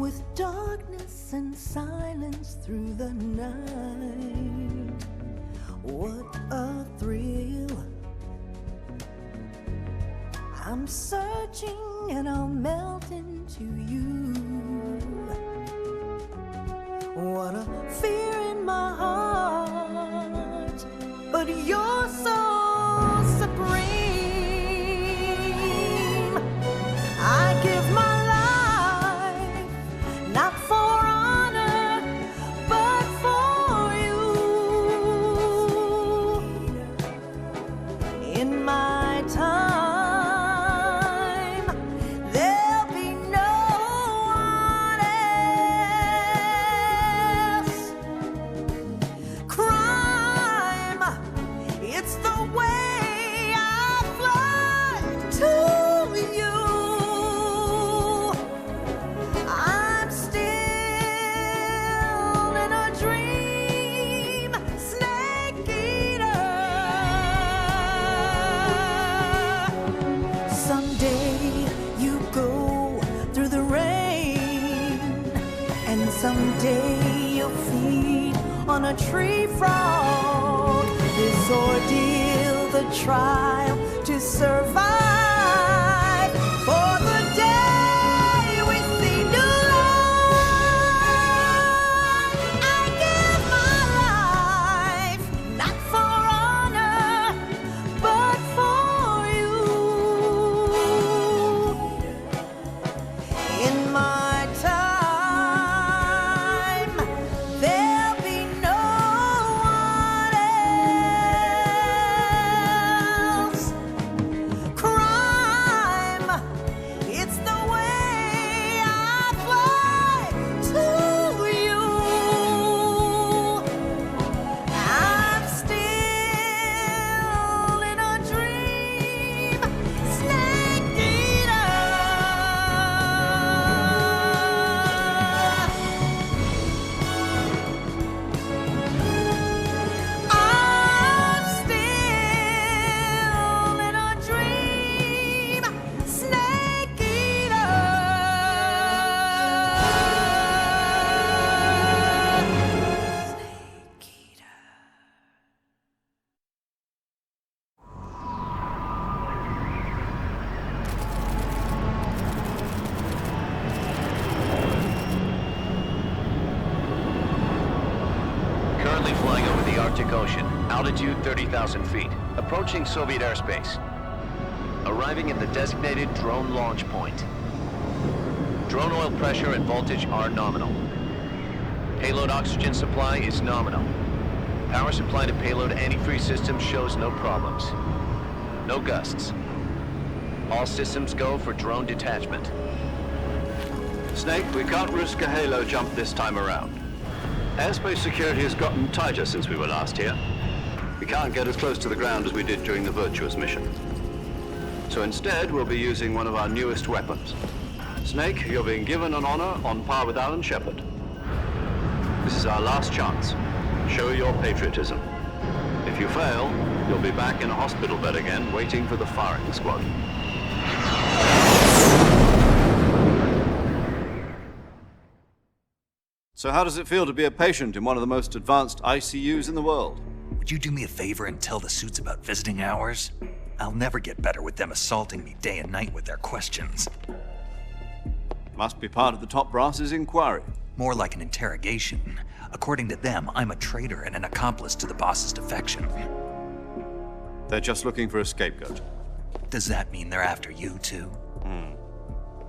with darkness and silence through the night. What a thrill. I'm searching and I'll melt into you. What a fear in my heart, but you're so supreme. I give my life, not for honor, but for you. In my time, there'll be no one else. Crime, it's the way I fly to you. I'm still in a dream, snake eater. Someday you go through the rain, and someday you'll feed on a tree frog. This ordeal, the trial to survive, for the day we see new light. I give my life, not for honor, but for you. In my time, there'll be no one else. Crime, it's the way I fly to you. I'm still in a dream, snake eater. I'm still in a dream, snake eater. Snake eater. Currently flying over the Arctic Ocean, altitude 30,000 feet, approaching Soviet airspace. Arriving at the designated drone launch point. Drone oil pressure and voltage are nominal. Payload oxygen supply is nominal. Power supply to payload antifreeze system shows no problems. No gusts. All systems go for drone detachment. Snake, we can't risk a halo jump this time around. Airspace security has gotten tighter since we were last here. We can't get as close to the ground as we did during the Virtuous mission. So instead, we'll be using one of our newest weapons. Snake, you're being given an honor on par with Alan Shepard. This is our last chance. Show your patriotism. If you fail, you'll be back in a hospital bed again, waiting for the firing squad. So how does it feel to be a patient in one of the most advanced ICUs in the world? Would you do me a favor and tell the suits about visiting hours? I'll never get better with them assaulting me day and night with their questions. Must be part of the top brass's inquiry. More like an interrogation. According to them, I'm a traitor and an accomplice to the boss's defection. They're just looking for a scapegoat. Does that mean they're after you too?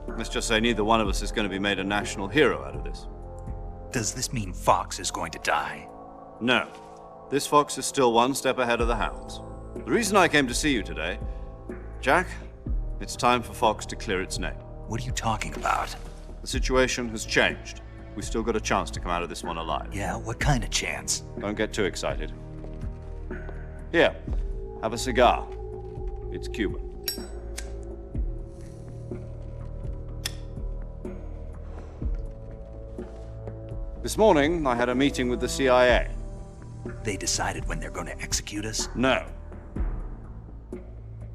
Let's just say neither one of us is going to be made a national hero out of this. Does this mean Fox is going to die? No. This fox is still one step ahead of the hounds. The reason I came to see you today, Jack, it's time for Fox to clear its name. What are you talking about? The situation has changed. We've still got a chance to come out of this one alive. Yeah, what kind of chance? Don't get too excited. Here, have a cigar. It's Cuban. This morning, I had a meeting with the CIA. They decided when they're going to execute us? No.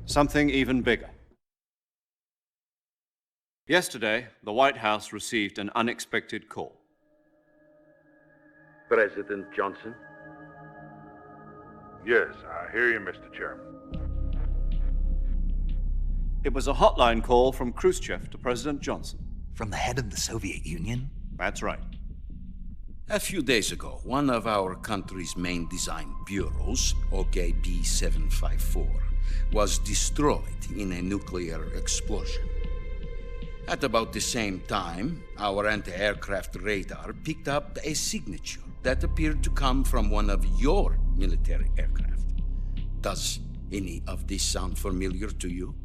Something even bigger. Yesterday, the White House received an unexpected call. President Johnson? Yes, I hear you, Mr. Chairman. It was a hotline call from Khrushchev to President Johnson. From the head of the Soviet Union? That's right. A few days ago, one of our country's main design bureaus, OKB 754, was destroyed in a nuclear explosion. At about the same time, our anti-aircraft radar picked up a signature that appeared to come from one of your military aircraft. Does any of this sound familiar to you?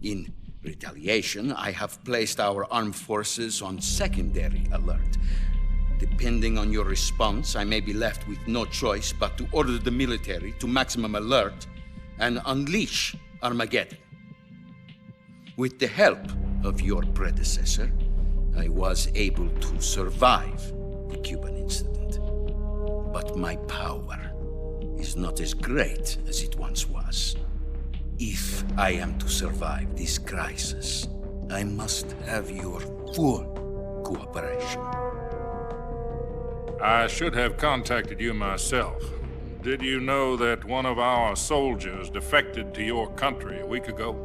In retaliation, I have placed our armed forces on secondary alert. Depending on your response, I may be left with no choice but to order the military to maximum alert and unleash Armageddon. With the help of your predecessor, I was able to survive the Cuban incident. But my power is not as great as it once was. If I am to survive this crisis, I must have your full cooperation. I should have contacted you myself. Did you know that one of our soldiers defected to your country a week ago?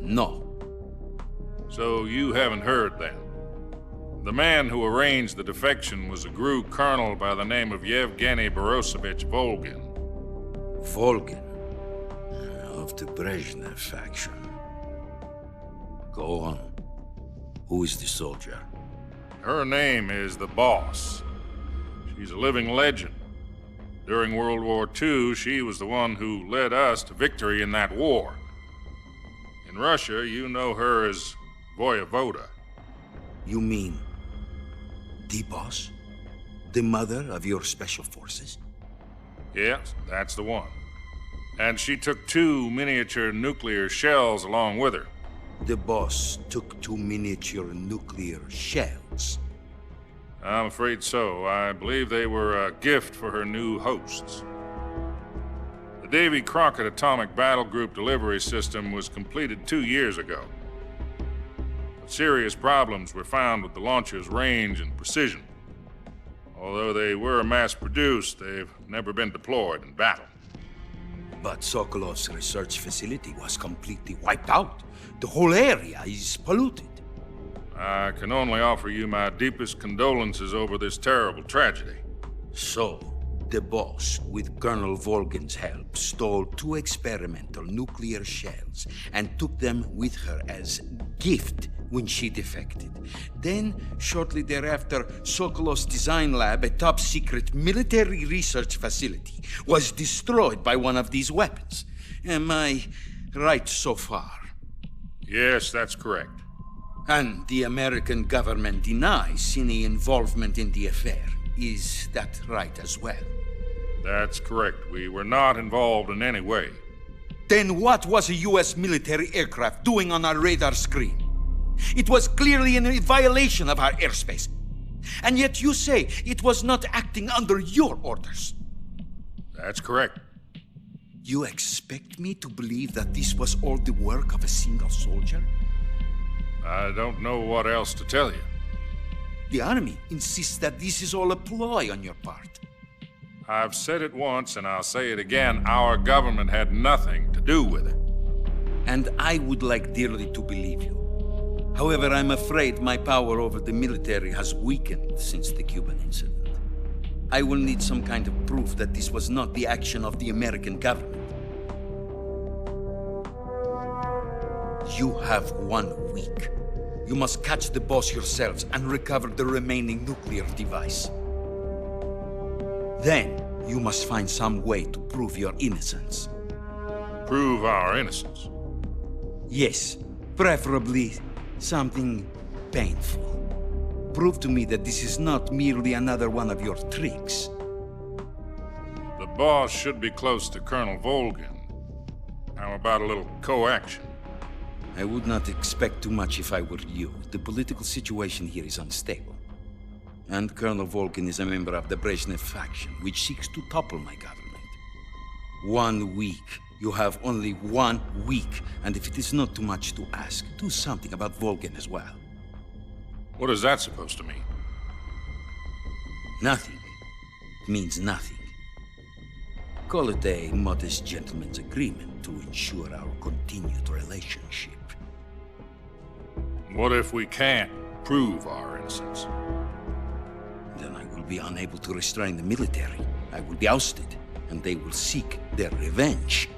No. So you haven't heard then. The man who arranged the defection was a GRU colonel by the name of Yevgeny Borisovich Volgin. Volgin, of the Brezhnev faction. Go on. Who is the soldier? Her name is the Boss. She's a living legend. During World War II, she was the one who led us to victory in that war. In Russia, you know her as Voyevoda. You mean the boss? The mother of your special forces? Yes, that's the one. And she took 2 miniature nuclear shells along with her. The boss took 2 miniature nuclear shells. I'm afraid so. I believe they were a gift for her new hosts. The Davy Crockett Atomic Battle Group delivery system was completed 2 years ago. But serious problems were found with the launcher's range and precision. Although they were mass-produced, they've never been deployed in battle. But Sokolov's research facility was completely wiped out. The whole area is polluted. I can only offer you my deepest condolences over this terrible tragedy. So, the boss, with Colonel Volgin's help, stole 2 experimental nuclear shells and took them with her as gift when she defected. Then, shortly thereafter, Sokolov's design lab, a top-secret military research facility, was destroyed by one of these weapons. Am I right so far? Yes, that's correct. And the American government denies any involvement in the affair. Is that right as well? That's correct. We were not involved in any way. Then what was a U.S. military aircraft doing on our radar screen? It was clearly in violation of our airspace. And yet you say it was not acting under your orders. That's correct. You expect me to believe that this was all the work of a single soldier? I don't know what else to tell you. The army insists that this is all a ploy on your part. I've said it once and I'll say it again. Our government had nothing to do with it. And I would like dearly to believe you. However, I'm afraid my power over the military has weakened since the Cuban incident. I will need some kind of proof that this was not the action of the American government. You have 1 week. You must catch the boss yourselves and recover the remaining nuclear device. Then, you must find some way to prove your innocence. Prove our innocence? Yes, preferably something painful. Prove to me that this is not merely another one of your tricks. The boss should be close to Colonel Volgin. How about a little coaction? I would not expect too much if I were you. The political situation here is unstable. And Colonel Volgin is a member of the Brezhnev faction, which seeks to topple my government. 1 week You have only 1 week, and if it is not too much to ask, do something about Volgan as well. What is that supposed to mean? Nothing means nothing. Call it a modest gentleman's agreement to ensure our continued relationship. What if we can't prove our innocence? Then I will be unable to restrain the military. I will be ousted, and they will seek their revenge.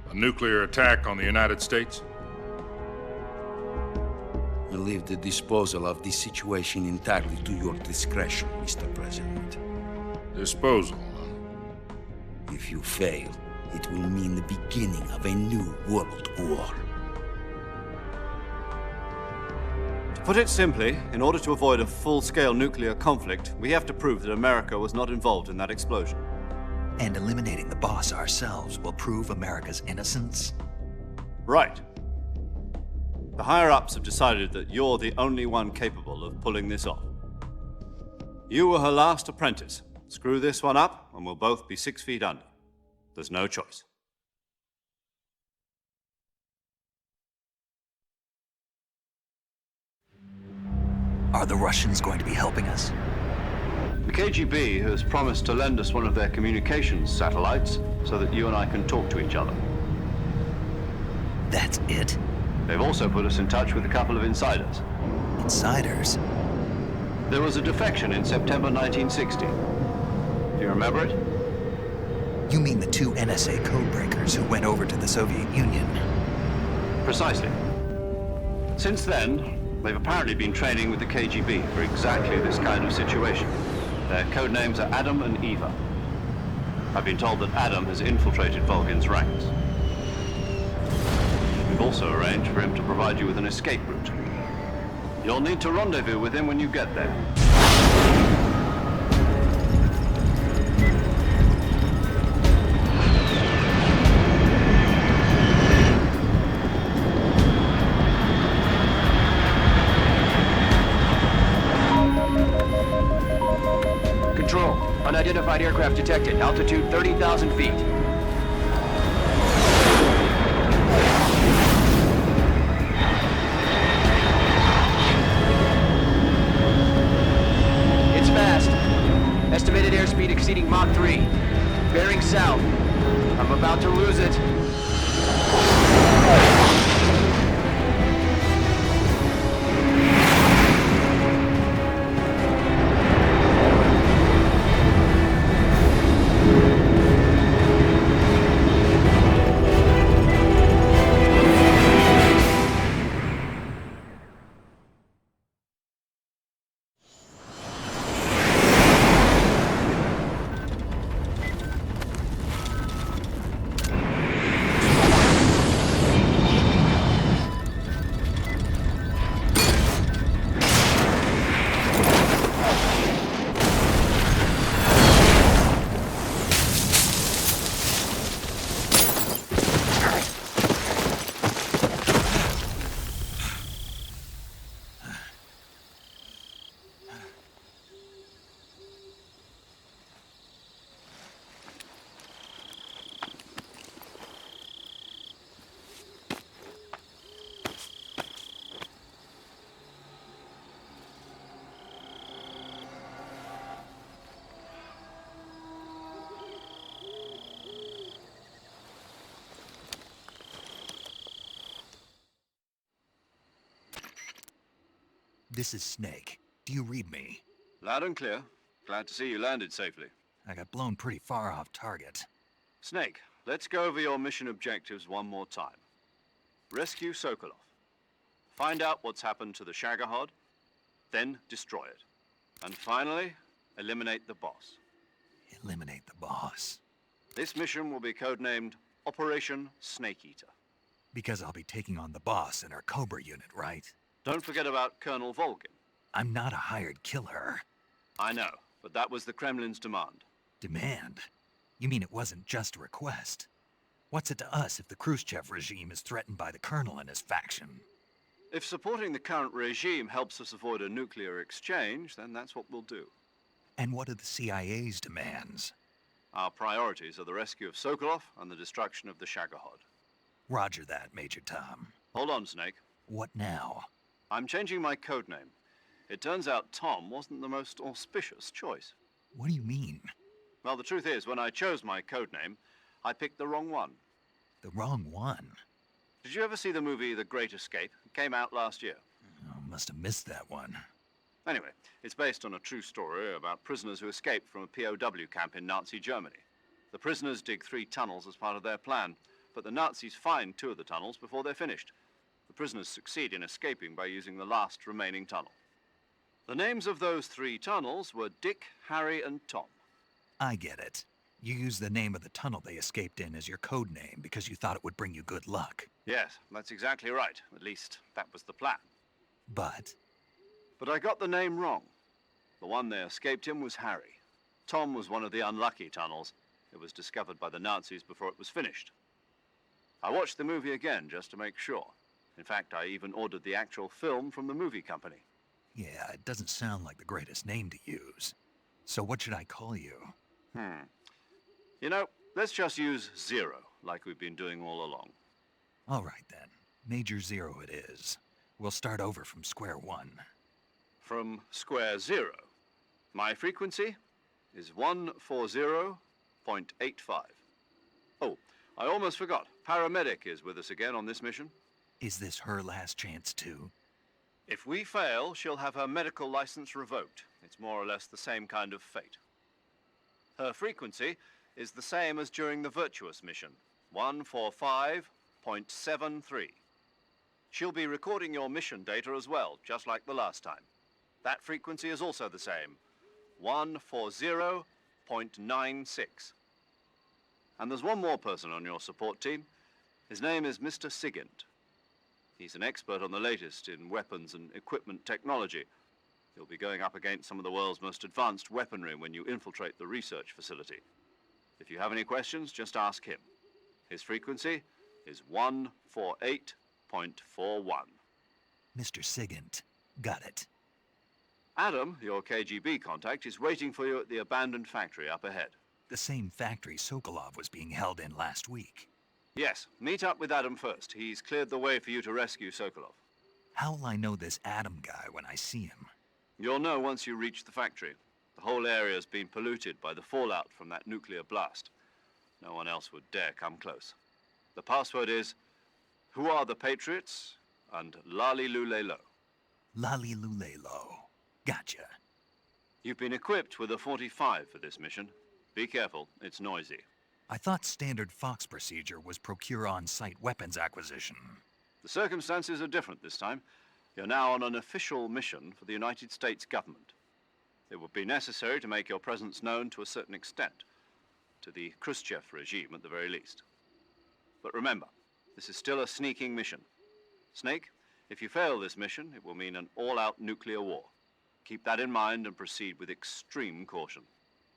A nuclear attack on the United States? I leave the disposal of this situation entirely to your discretion, Mr. President. Disposal, huh? If you fail, it will mean the beginning of a new world war. To put it simply, in order to avoid a full-scale nuclear conflict, we have to prove that America was not involved in that explosion. And eliminating the boss ourselves will prove America's innocence? Right. The higher-ups have decided that you're the only one capable of pulling this off. You were her last apprentice. Screw this one up, and we'll both be 6 feet under. There's no choice. Are the Russians going to be helping us? The KGB has promised to lend us one of their communications satellites so that you and I can talk to each other. That's it? They've also put us in touch with a couple of insiders. Insiders? There was a defection in September 1960. Do you remember it? You mean the 2 NSA codebreakers who went over to the Soviet Union? Precisely. Since then, they've apparently been training with the KGB for exactly this kind of situation. Their code names are Adam and Eva. I've been told that Adam has infiltrated Volgan's ranks. We've also arranged for him to provide you with an escape route. You'll need to rendezvous with him when you get there. Control, unidentified aircraft detected. Altitude 30,000 feet. It's fast. Estimated airspeed exceeding Mach 3. Bearing south. I'm about to lose it. This is Snake. Do you read me? Loud and clear. Glad to see you landed safely. I got blown pretty far off target. Snake, let's go over your mission objectives one more time. Rescue Sokolov. Find out what's happened to the Shagohod, then destroy it. And finally, eliminate the boss. Eliminate the boss. This mission will be codenamed Operation Snake Eater. Because I'll be taking on the boss in our Cobra unit, right? Don't forget about Colonel Volgan. I'm not a hired killer. I know, but that was the Kremlin's demand. Demand? You mean it wasn't just a request? What's it to us if the Khrushchev regime is threatened by the Colonel and his faction? If supporting the current regime helps us avoid a nuclear exchange, then that's what we'll do. And what are the CIA's demands? Our priorities are the rescue of Sokolov and the destruction of the Shagohod. Roger that, Major Tom. Hold on, Snake. What now? I'm changing my code name. It turns out Tom wasn't the most auspicious choice. What do you mean? Well, the truth is, when I chose my code name, I picked the wrong one. The wrong one? Did you ever see the movie The Great Escape? It came out last year. Oh, must have missed that one. Anyway, it's based on a true story about prisoners who escaped from a POW camp in Nazi Germany. The prisoners dig 3 tunnels as part of their plan, but the Nazis find 2 of the tunnels before they're finished. The prisoners succeed in escaping by using the last remaining tunnel. The names of those 3 tunnels were Dick, Harry, and Tom. I get it. You used the name of the tunnel they escaped in as your code name because you thought it would bring you good luck. Yes, that's exactly right. At least, that was the plan. But But I got the name wrong. The one they escaped in was Harry. Tom was one of the unlucky tunnels. It was discovered by the Nazis before it was finished. I watched the movie again just to make sure. In fact, I even ordered the actual film from the movie company. yeah, it doesn't sound like the greatest name to use. So what should I call you? You know, let's just use Zero, like we've been doing all along. All right then. Major Zero it is. We'll start over from square one. From square 0. My frequency is 140.85. Oh, I almost forgot. Paramedic is with us again on this mission. Is this her last chance too? If we fail, she'll have her medical license revoked. It's more or less the same kind of fate. Her frequency is the same as during the Virtuous mission, 145.73. She'll be recording your mission data as well, just like the last time. That frequency is also the same, 140.96. And there's one more person on your support team. His name is Mr. Sigint. He's an expert on the latest in weapons and equipment technology. You'll be going up against some of the world's most advanced weaponry when you infiltrate the research facility. If you have any questions, just ask him. His frequency is 148.41. Mr. Sigint. Got it. Adam, your KGB contact, is waiting for you at the abandoned factory up ahead. The same factory Sokolov was being held in last week. Yes, meet up with Adam first. He's cleared the way for you to rescue Sokolov. How'll I know this Adam guy when I see him? You'll know once you reach the factory. The whole area's been polluted by the fallout from that nuclear blast. No one else would dare come close. The password is, "Who are the Patriots?" and "Lali Lulelo." Lali Lulelo. Gotcha. You've been equipped with a 45 for this mission. Be careful, it's noisy. I thought standard Fox procedure was procure on-site weapons acquisition. The circumstances are different this time. You're now on an official mission for the United States government. It would be necessary to make your presence known to a certain extent, to the Khrushchev regime at the very least. But remember, this is still a sneaking mission. Snake, if you fail this mission, it will mean an all-out nuclear war. Keep that in mind and proceed with extreme caution.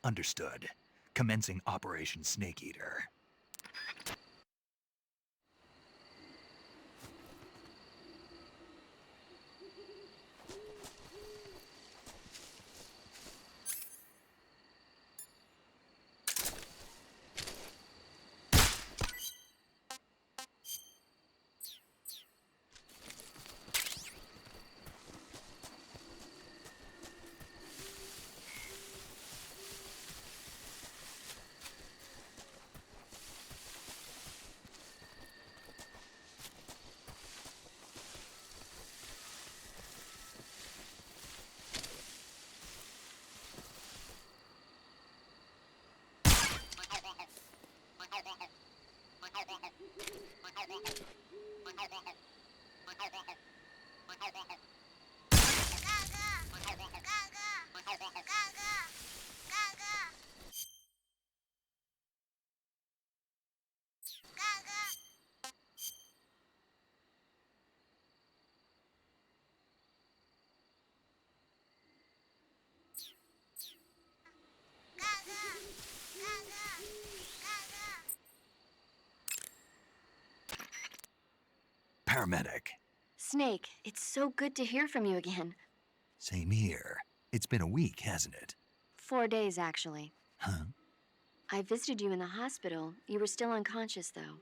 Understood. Commencing Operation Snake Eater. Paramedic. Snake, it's so good to hear from you again. Same here. It's been a week, hasn't it? 4 days, actually. Huh? I visited you in the hospital. You were still unconscious, though.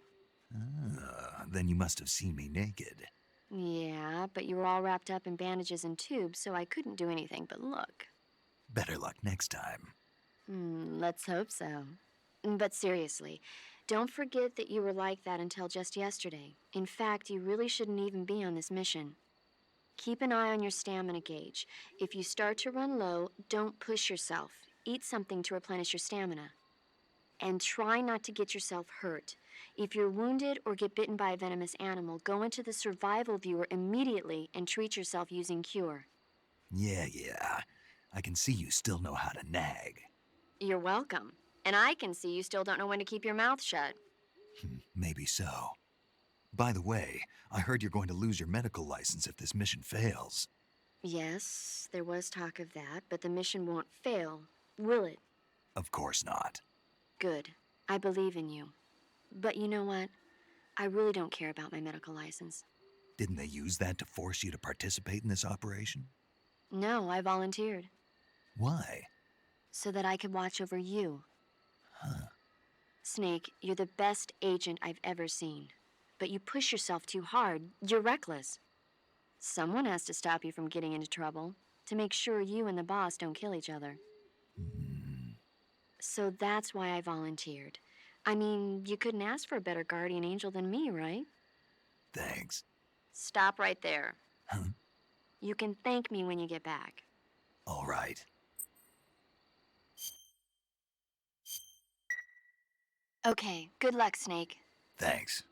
Then you must have seen me naked. Yeah, but you were all wrapped up in bandages and tubes, so I couldn't do anything but look. Better luck next time. Let's hope so. But seriously, don't forget that you were like that until just yesterday. In fact, you really shouldn't even be on this mission. Keep an eye on your stamina gauge. If you start to run low, don't push yourself. Eat something to replenish your stamina. And try not to get yourself hurt. If you're wounded or get bitten by a venomous animal, go into the survival viewer immediately and treat yourself using Cure. Yeah. I can see you still know how to nag. You're welcome. And I can see you still don't know when to keep your mouth shut. Maybe so. By the way, I heard you're going to lose your medical license if this mission fails. Yes, there was talk of that, but the mission won't fail, will it? Of course not. Good. I believe in you. But you know what? I really don't care about my medical license. Didn't they use that to force you to participate in this operation? No, I volunteered. Why? So that I could watch over you. Huh. Snake, you're the best agent I've ever seen. But you push yourself too hard. You're reckless. Someone has to stop you from getting into trouble, to make sure you and the boss don't kill each other. So that's why I volunteered. I mean, you couldn't ask for a better guardian angel than me, right? Thanks. Stop right there. Huh? You can thank me when you get back. All right. Okay, good luck, Snake. Thanks.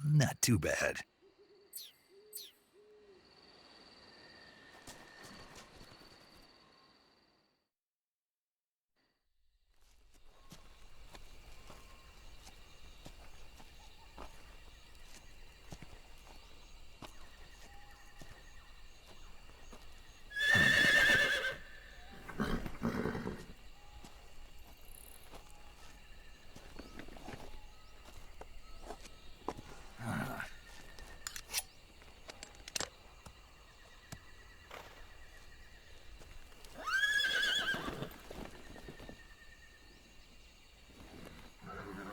Not too bad.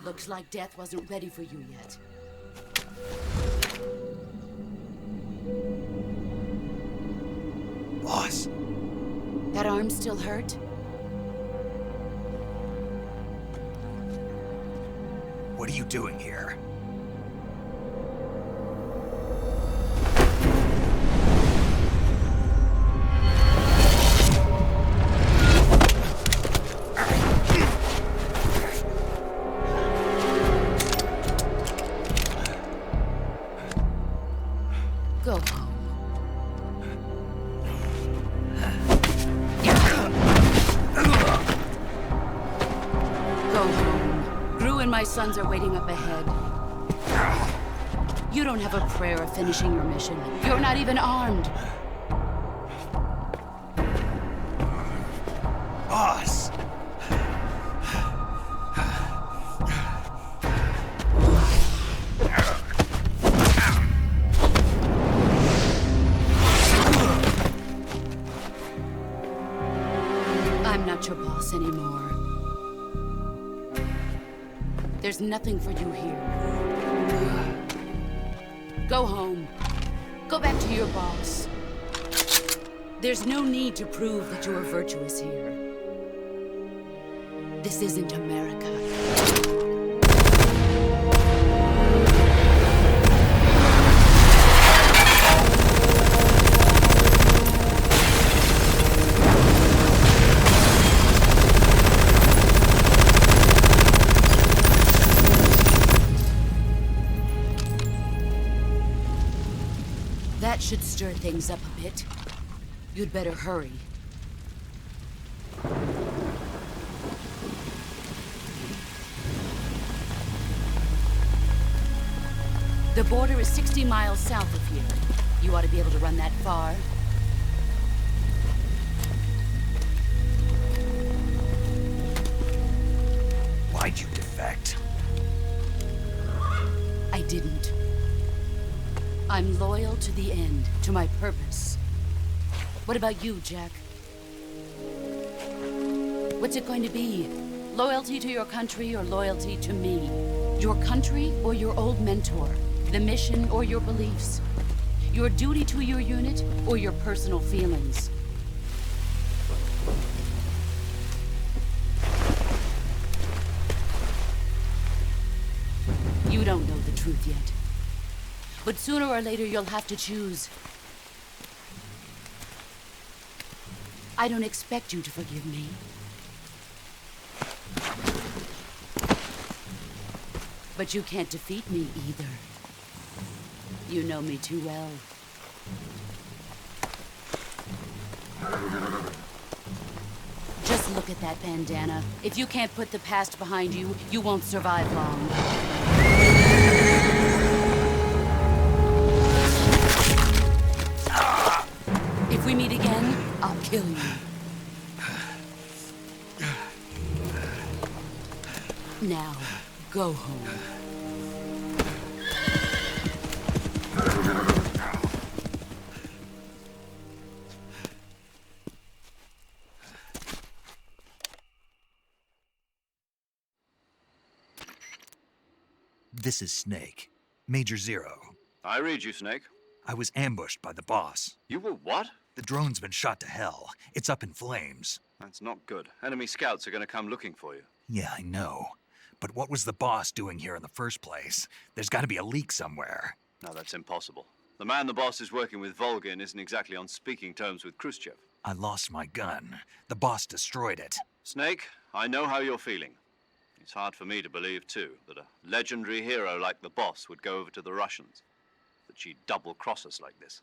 Looks like death wasn't ready for you yet. Boss. That arm still hurt? What are you doing here? Go home. Go home. Gru and my sons are waiting up ahead. You don't have a prayer of finishing your mission. You're not even armed. Boss! I'm not your boss anymore. There's nothing for you here. Go home. Go back to your boss. There's no need to prove that you are virtuous here. This isn't America. should stir things up a bit. You'd better hurry. The border is 60 miles south of here. You ought to be able to run that far. Why'd you defect? I didn't. I'm loyal to the end, to my purpose. What about you, Jack? What's it going to be? Loyalty to your country or loyalty to me? Your country or your old mentor? The mission or your beliefs? Your duty to your unit or your personal feelings? You don't know the truth yet. But sooner or later you'll have to choose. I don't expect you to forgive me. But you can't defeat me either. You know me too well. Just look at that bandana. If you can't put the past behind you, you won't survive long. If we meet again, I'll kill you. Now, go home. This is Snake. Major Zero. I read you, Snake. I was ambushed by the boss. You were what? The drone's been shot to hell. It's up in flames. That's not good. Enemy scouts are going to come looking for you. Yeah, I know. But what was the boss doing here in the first place? There's got to be a leak somewhere. No, that's impossible. The man the boss is working with, Volgin, isn't exactly on speaking terms with Khrushchev. I lost my gun. The boss destroyed it. Snake, I know how you're feeling. It's hard for me to believe, too, that a legendary hero like the boss would go over to the Russians. That she'd double-cross us like this.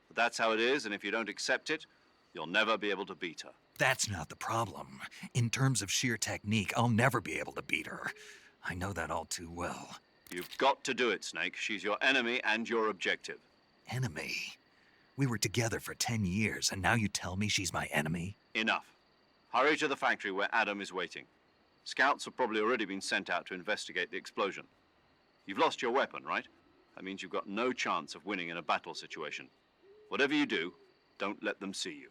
But that's how it is, and if you don't accept it, you'll never be able to beat her. That's not the problem. In terms of sheer technique, I'll never be able to beat her. I know that all too well. You've got to do it, Snake. She's your enemy and your objective. Enemy? We were together for 10 years, and now you tell me she's my enemy? Enough. Hurry to the factory where Adam is waiting. Scouts have probably already been sent out to investigate the explosion. You've lost your weapon, right? That means you've got no chance of winning in a battle situation. Whatever you do, don't let them see you.